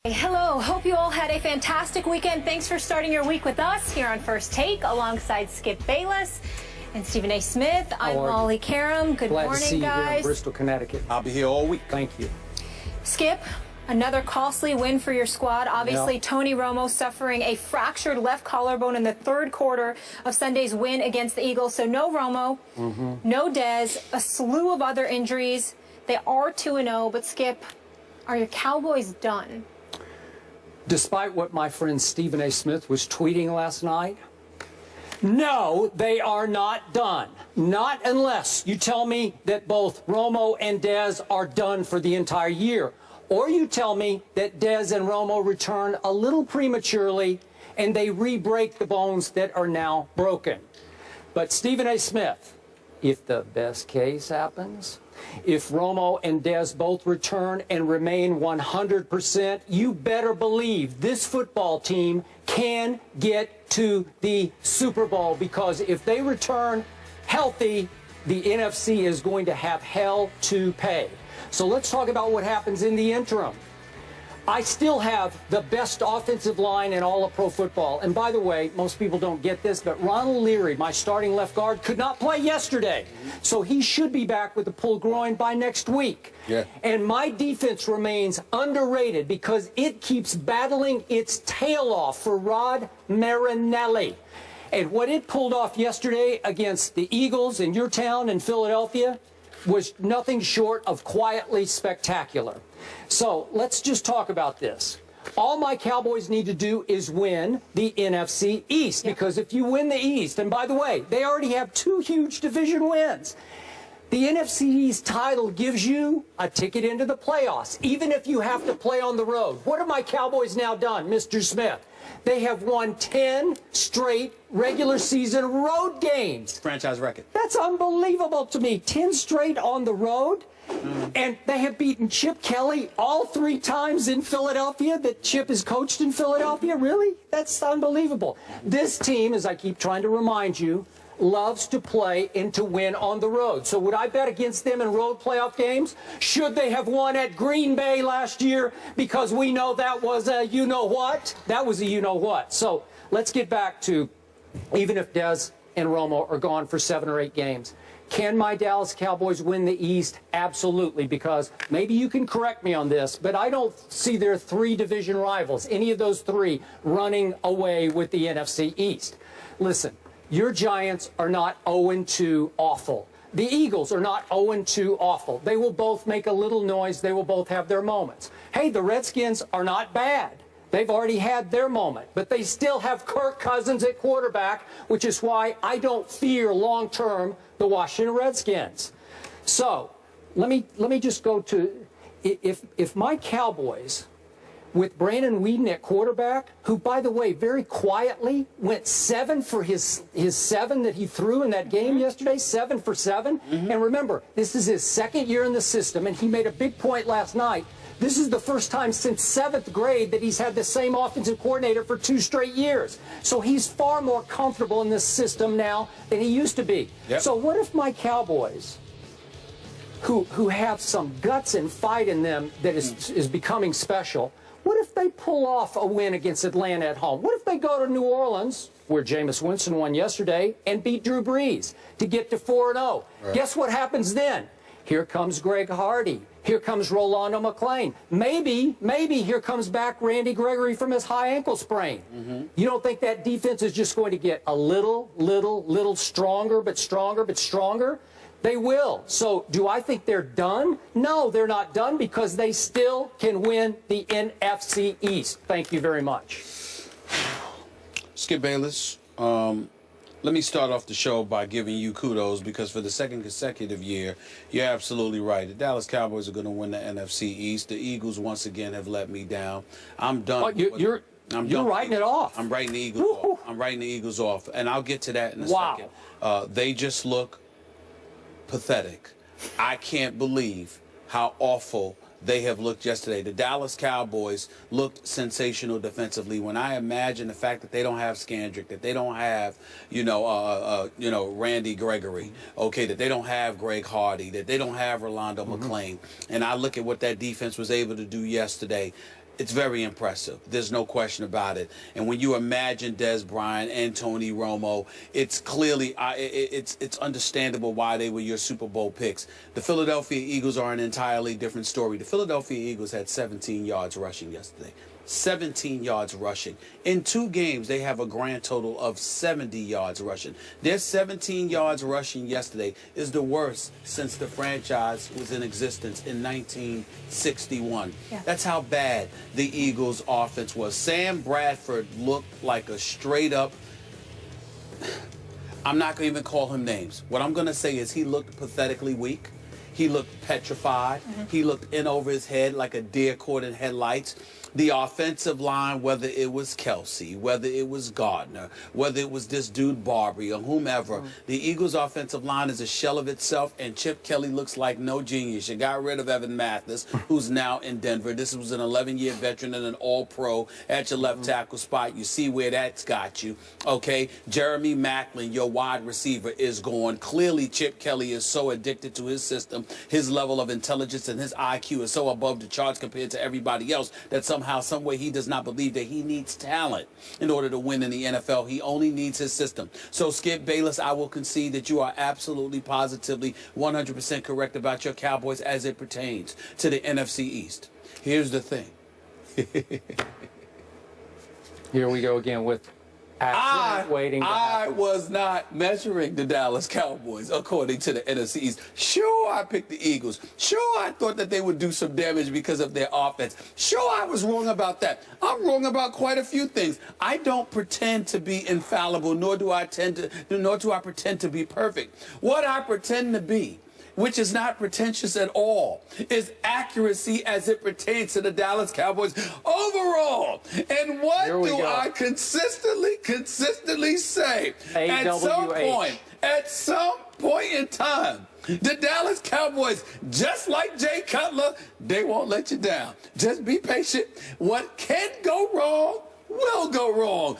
Hello, hope you all had a fantastic weekend. Thanks for starting your week with us here on First Take alongside Skip Bayless and Stephen A. Smith. I'm Molly Karam. Good morning, Glad to see you guys. here in Bristol, Connecticut. I'll be here all week. Thank you. Skip, another costly win for your squad. Obviously, Yep. Tony Romo suffering a fractured left collarbone in the third quarter of Sunday's win against the Eagles. So no Romo, no Dez, a slew of other injuries. They are 2-0, but Skip, are your Cowboys done? Despite what my friend Stephen A. Smith was tweeting last night, no, they are not done. Not unless you tell me that both Romo and Dez are done for the entire year. Or you tell me that Dez and Romo return a little prematurely and they re-break the bones that are now broken. But Stephen A. Smith, if the best case happens, if Romo and Dez both return and remain 100%, you better believe this football team can get to the Super Bowl, because if they return healthy, the NFC is going to have hell to pay. So let's talk about what happens in the interim. I still have the best offensive line in all of pro football. And by the way, most people don't get this, but Ronald Leary, my starting left guard, could not play yesterday. So he should be back with a pulled groin by next week. Yeah. And my defense remains underrated because it keeps battling its tail off for Rod Marinelli. And what it pulled off yesterday against the Eagles in your town in Philadelphia was nothing short of quietly spectacular. So let's just talk about this. All my Cowboys need to do is win the NFC East, because if you win the East, and by the way, they already have 2 huge division wins. The NFC East title gives you a ticket into the playoffs, even if you have to play on the road. What have my Cowboys now done, Mr. Smith? They have won 10 straight regular season road games. Franchise record. That's unbelievable to me. 10 straight on the road. And they have beaten Chip Kelly all 3 times in Philadelphia that Chip has coached in Philadelphia. Really? That's unbelievable. This team, as I keep trying to remind you, loves to play and to win on the road. So would I bet against them in road playoff games? Should they have won at Green Bay last year? Because we know that was a you-know-what. That was a you-know-what. So let's get back to, even if Dez and Romo are gone for 7 or 8 games, can my Dallas Cowboys win the East? Absolutely, because maybe you can correct me on this, but I don't see their 3 division rivals, any of those 3, running away with the NFC East. Listen, your Giants are not 0-2 awful. The Eagles are not 0-2 awful. They will both make a little noise. They will both have their moments. Hey, the Redskins are not bad. They've already had their moment, but they still have Kirk Cousins at quarterback, which is why I don't fear long-term the Washington Redskins. So let me just go to, if my Cowboys, with Brandon Weeden at quarterback, who, by the way, very quietly went 7 for his 7 that he threw in that game yesterday, 7 for 7. And remember, this is his 2nd year in the system, and he made a big point last night. This is the first time since 7th grade that he's had the same offensive coordinator for 2 straight years. So he's far more comfortable in this system now than he used to be. Yep. So what if my Cowboys, who have some guts and fight in them that is becoming special, what if they pull off a win against Atlanta at home? What if they go to New Orleans, where Jameis Winston won yesterday, and beat Drew Brees to get to 4-0? Right. Guess what happens then? Here comes Greg Hardy. Here comes Rolando McClain. Maybe here comes back Randy Gregory from his high ankle sprain. You don't think that defense is just going to get a little stronger, but stronger? They will. So do I think they're done? No, they're not done, because they still can win the NFC East. Thank you very much. Skip Bayless, let me start off the show by giving you kudos, because for the 2nd consecutive year, you're absolutely right. The Dallas Cowboys are going to win the NFC East. The Eagles, once again, have let me down. I'm done. Oh, you're writing it off. I'm writing the Eagles off. I'm writing the Eagles off, and I'll get to that in a second. They just look pathetic. I can't believe how awful they have looked yesterday. The Dallas Cowboys looked sensational defensively. When I imagine the fact that they don't have Scandrick, that they don't have, Randy Gregory, okay, that they don't have Greg Hardy, that they don't have Rolando McClain, and I look at what that defense was able to do yesterday. It's very impressive. There's no question about it. And when you imagine Des Bryant and Tony Romo, it's clearly it's understandable why they were your Super Bowl picks. The Philadelphia Eagles are an entirely different story. The Philadelphia Eagles had 17 yards rushing yesterday. 17 yards rushing. In 2 games, they have a grand total of 70 yards rushing. Their 17 yards rushing yesterday is the worst since the franchise was in existence in 1961. Yeah. That's how bad the Eagles' offense was. Sam Bradford looked like a straight-up... I'm not going to even call him names. What I'm going to say is he looked pathetically weak. He looked petrified. He looked in over his head like a deer caught in headlights. The offensive line, whether it was Kelsey, whether it was Gardner, whether it was this dude Barbary or whomever, the Eagles' offensive line is a shell of itself, and Chip Kelly looks like no genius. You got rid of Evan Mathis, who's now in Denver. This was an 11-year veteran and an all-pro at your left tackle spot. You see where that's got you, okay? Jeremy Maclin, your wide receiver, is gone. Clearly, Chip Kelly is so addicted to his system. His level of intelligence and his IQ is so above the charts compared to everybody else that somehow, some way, he does not believe that he needs talent in order to win in the NFL. He only needs his system. So, Skip Bayless, I will concede that you are absolutely, positively, 100% correct about your Cowboys as it pertains to the NFC East. Here's the thing. Here we go again with accident waiting to happen. I was not measuring the Dallas Cowboys according to the NFC East. Sure, I picked the Eagles. Sure, I thought that they would do some damage because of their offense. Sure, I was wrong about that. I'm wrong about quite a few things. I don't pretend to be infallible, nor do I pretend to be perfect. What I pretend to be, which is not pretentious at all, is accuracy as it pertains to the Dallas Cowboys overall. And what do I consistently say? At some point in time, the Dallas Cowboys, just like Jay Cutler, they won't let you down. Just be patient. What can go wrong will go wrong.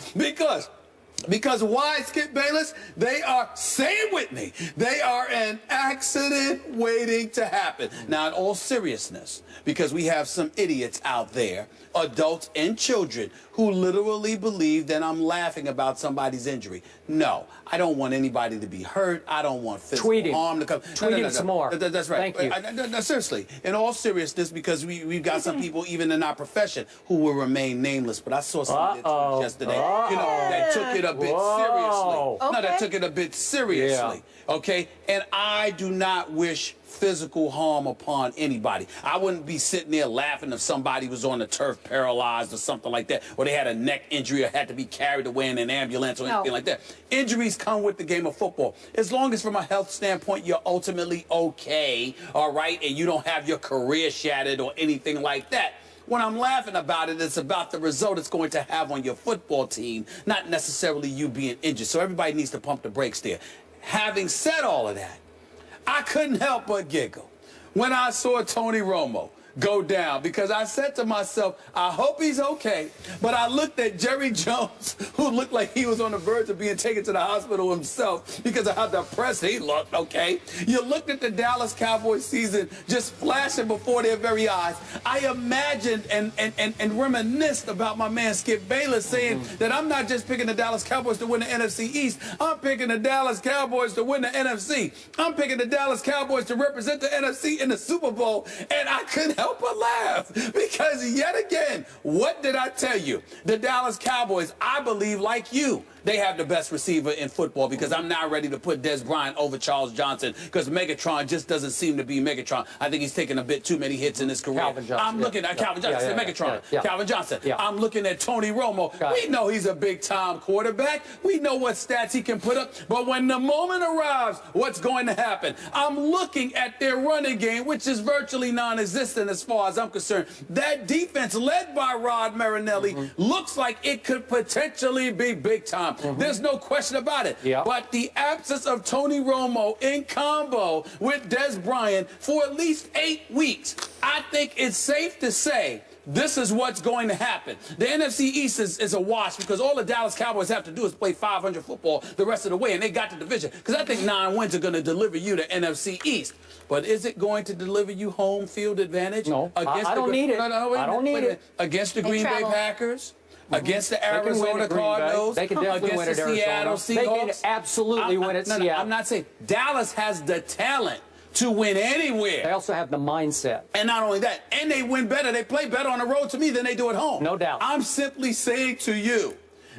Because why, Skip Bayless? They are, say it with me, they are an accident waiting to happen. Now, in all seriousness, because we have some idiots out there, adults and children, who literally believe that I'm laughing about somebody's injury. No, I don't want anybody to be hurt. I don't want physical harm to come. Tweet some more. That's right. Thank you. No, seriously, in all seriousness, because we've got some people, even in our profession, who will remain nameless. But I saw some tweets yesterday, that took it a bit seriously. Okay. No, that took it a bit seriously. Okay, and I do not wish physical harm upon anybody. I wouldn't be sitting there laughing if somebody was on the turf paralyzed or something like that, or they had a neck injury or had to be carried away in an ambulance or anything like that. Injuries come with the game of football. As long as from a health standpoint you're ultimately okay, all right, and you don't have your career shattered or anything like that. When I'm laughing about it, it's about the result it's going to have on your football team, not necessarily you being injured. So everybody needs to pump the brakes there. Having said all of that, I couldn't help but giggle when I saw Tony Romo go down, because I said to myself, I hope he's okay. But I looked at Jerry Jones, who looked like he was on the verge of being taken to the hospital himself because of how depressed he looked, okay? You looked at the Dallas Cowboys season just flashing before their very eyes. I imagined and reminisced about my man Skip Bayless saying that I'm not just picking the Dallas Cowboys to win the NFC East. I'm picking the Dallas Cowboys to win the NFC. I'm picking the Dallas Cowboys to represent the NFC in the Super Bowl. And I couldn't help but laugh, because yet again, what did I tell you? The Dallas Cowboys, I believe, like you, they have the best receiver in football, because I'm now ready to put Des Bryant over Charles Johnson, because Megatron just doesn't seem to be Megatron. I think he's taken a bit too many hits in his career. Calvin Johnson. I'm looking at Calvin Johnson, Megatron. Calvin Johnson. I'm looking at Tony Romo. We know he's a big-time quarterback. We know what stats he can put up. But when the moment arrives, what's going to happen? I'm looking at their running game, which is virtually non-existent as far as I'm concerned. That defense, led by Rod Marinelli, looks like it could potentially be big-time. There's no question about it. But the absence of Tony Romo in combo with Des Bryant for at least 8 weeks, I think it's safe to say this is what's going to happen. The NFC East is a wash because all the Dallas Cowboys have to do is play 500 football the rest of the way, and they got the division. Because I think 9 wins are going to deliver you the NFC East. But is it going to deliver you home field advantage? No, I don't need it. I don't need it. Against the Green Bay Packers? Against the Arizona Cardinals, they can definitely win against at the Seattle Arizona. Seahawks. They can absolutely win at Seattle. I'm not saying Dallas has the talent to win anywhere. They also have the mindset. And not only that, and they win better. They play better on the road to me than they do at home. No doubt. I'm simply saying to you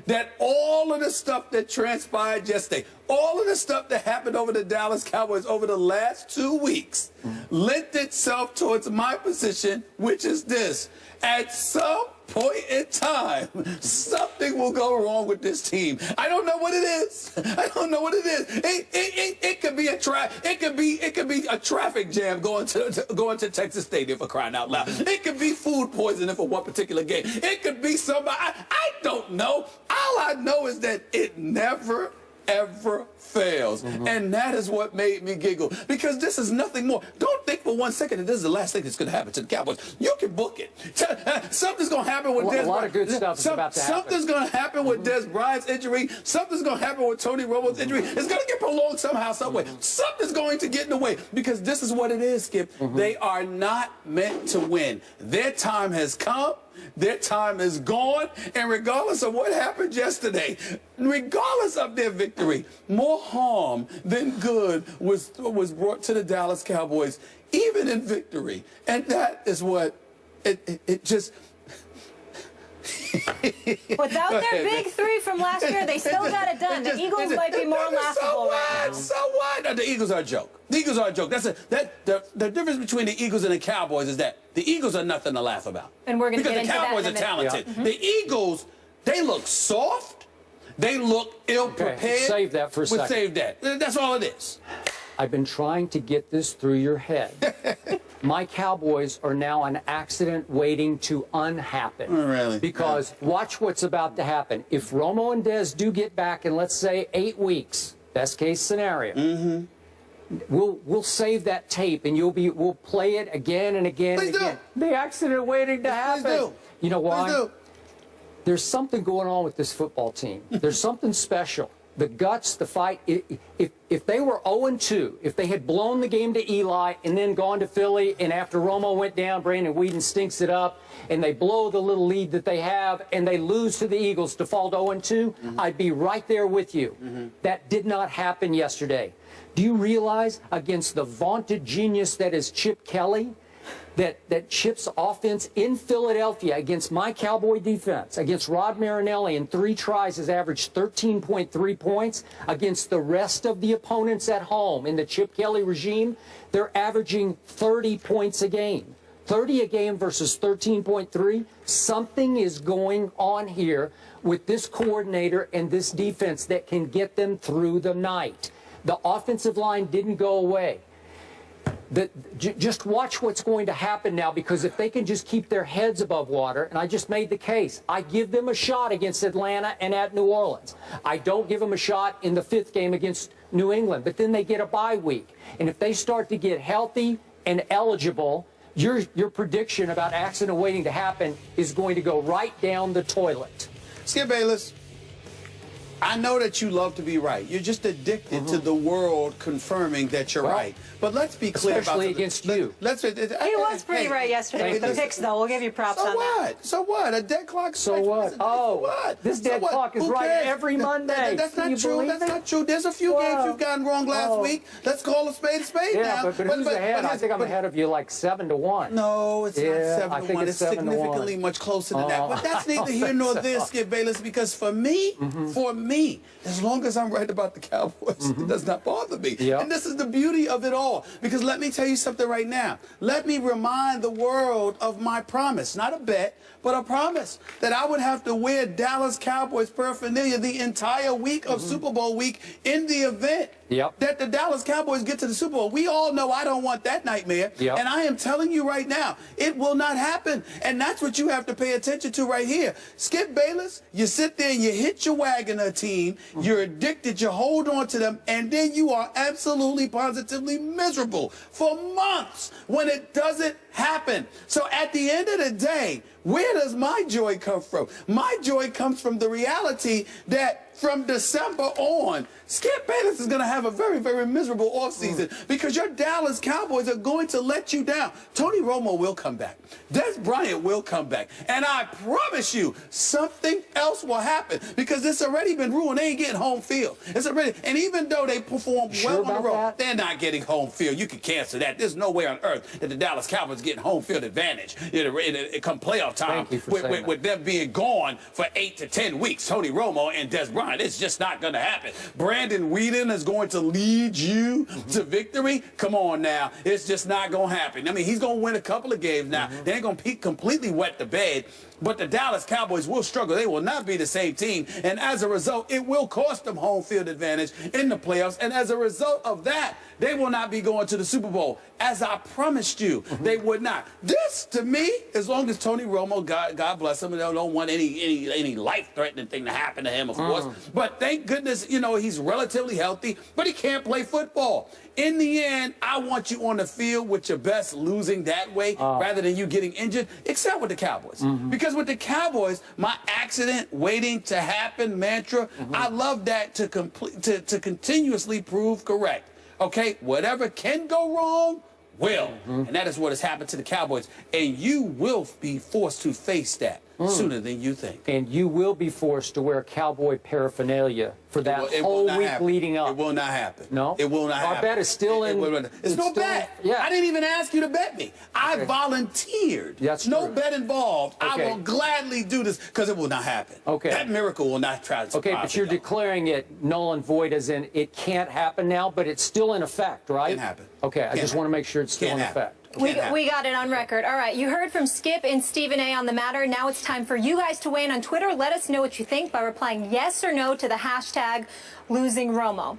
that all of the stuff that transpired yesterday, all of the stuff that happened over the Dallas Cowboys over the last 2 weeks, lent itself towards my position, which is this. At some point in time, something will go wrong with this team. I don't know what it is. I don't know what it is. It could be a traffic jam going to Texas Stadium, for crying out loud. It could be food poisoning for one particular game. It could be somebody. I don't know. All I know is that it never ever fails. And that is what made me giggle, because this is nothing more. Don't think for 1 second that this is the last thing that's going to happen to the Cowboys. You can book it. Something's going to happen with Dez Bryant. A lot of good stuff is about to happen. Something's going to happen with Dez Bryant's injury. Something's going to happen with Tony Romo's injury. It's going to get prolonged somehow, some way. Something's going to get in the way, because this is what it is, Skip. They are not meant to win. Their time has come. Their time is gone, and regardless of what happened yesterday, regardless of their victory, more harm than good was brought to the Dallas Cowboys, even in victory. And that is what it just... Without their big 3 from last year, they still got it done. The Eagles might be more laughable right now. So what? No, the Eagles are a joke. The Eagles are a joke. The difference between the Eagles and the Cowboys is that the Eagles are nothing to laugh about. And we're going to get into that. Because the Cowboys are talented. The Eagles, they look soft. They look ill-prepared. Okay, save that for a second. Save that. That's all it is. I've been trying to get this through your head. My Cowboys are now an accident waiting to unhappen. Oh, really? Because watch what's about to happen. If Romo and Dez do get back in, let's say, 8 weeks, best case scenario, we'll save that tape and we'll play it again and again and again. The accident waiting to happen. Please do. You know why? Please do. There's something going on with this football team. There's something special. The guts, the fight. If they were 0-2, if they had blown the game to Eli and then gone to Philly, and after Romo went down, Brandon Weeden stinks it up, and they blow the little lead that they have, and they lose to the Eagles to fall to 0-2, I'd be right there with you. That did not happen yesterday. Do you realize, against the vaunted genius that is Chip Kelly, that Chip's offense in Philadelphia against my Cowboy defense, against Rod Marinelli in 3 tries, has averaged 13.3 points. Against the rest of the opponents at home in the Chip Kelly regime, they're averaging 30 points a game. 30 a game versus 13.3. Something is going on here with this coordinator and this defense that can get them through the night. The offensive line didn't go away. Just watch what's going to happen now, because if they can just keep their heads above water, and I just made the case, I give them a shot against Atlanta and at New Orleans. I don't give them a shot in the 5th game against New England, but then they get a bye week. And if they start to get healthy and eligible, your prediction about accident waiting to happen is going to go right down the toilet. Skip Bayless, I know that you love to be right. You're just addicted to the world confirming that you're right. But let's be clear about especially against you. He was pretty right yesterday with the picks, though. We'll give you props on that. So what? A dead clock. So what? Oh, this dead clock is right every Monday. That's not true. That's not true. There's a few games you've gotten wrong last week. Let's call a spade now. Yeah, but who's ahead? I think I'm ahead of you like 7-1. No, it's not 7-1. I think it's significantly much closer than that. But that's neither here nor there, Skip Bayless, because for me, as long as I'm right about the Cowboys, it does not bother me. And this is the beauty of it all. Because let me tell you something right now. Let me remind the world of my promise. Not a bet, but a promise that I would have to wear Dallas Cowboys paraphernalia the entire week of Super Bowl week in the event that the Dallas Cowboys get to the Super Bowl. We all know I don't want that nightmare. And I am telling you right now, it will not happen. And that's what you have to pay attention to right here. Skip Bayless, you sit there and you hit your Wagoner team. You're addicted. You hold on to them. And then you are absolutely, positively miserable for months when it doesn't happen. So at the end of the day, Where does my joy come from? My joy comes from the reality that from December on, Skip Bayless is going to have a very, very miserable offseason because your Dallas Cowboys are going to let you down. Tony Romo will come back. Des Bryant will come back. And I promise you, something else will happen because it's already been ruined. They ain't getting home field. It's already, and even though they perform well on the road, they're not getting home field. You can cancel that. There's no way on earth that the Dallas Cowboys getting home field advantage come playoff time with them being gone for 8 to 10 weeks. Tony Romo and Des Bryant. It's just not going to happen. Brandon Whedon is going to lead you to victory. Come on now. It's just not going to happen. I mean, he's going to win a couple of games now. They ain't going to completely wet the bed. But the Dallas Cowboys will struggle. They will not be the same team. And as a result, it will cost them home field advantage in the playoffs. And as a result of that, they will not be going to the Super Bowl. As I promised you, they would not. This, to me, as long as Tony Romo, God bless him, and I don't want any life-threatening thing to happen to him, of course. But thank goodness, you know, he's relatively healthy, but he can't play football. In the end, I want you on the field with your best losing that way rather than you getting injured, except with the Cowboys. Because with the Cowboys, my accident waiting to happen mantra, I love that to continuously prove correct. Okay, whatever can go wrong will. And that is what has happened to the Cowboys. And you will be forced to face that sooner than you think. And you will be forced to wear Cowboy paraphernalia for that whole week leading up. It will not happen. No? It will not happen. Our bet is still in. It's no bet. Yeah. I didn't even ask you to bet me. I volunteered. That's no true. bet involved. I will gladly do this because it will not happen. Okay. That miracle will not try to Okay, but you're declaring it null and void as in it can't happen now, but it's still in effect, right? It can happen. Okay, I just want to make sure it's still in effect. We got it on record. All right, you heard from Skip and Stephen A. on the matter. Now it's time for you guys to weigh in on Twitter. Let us know what you think by replying yes or no to the hashtag losing Romo.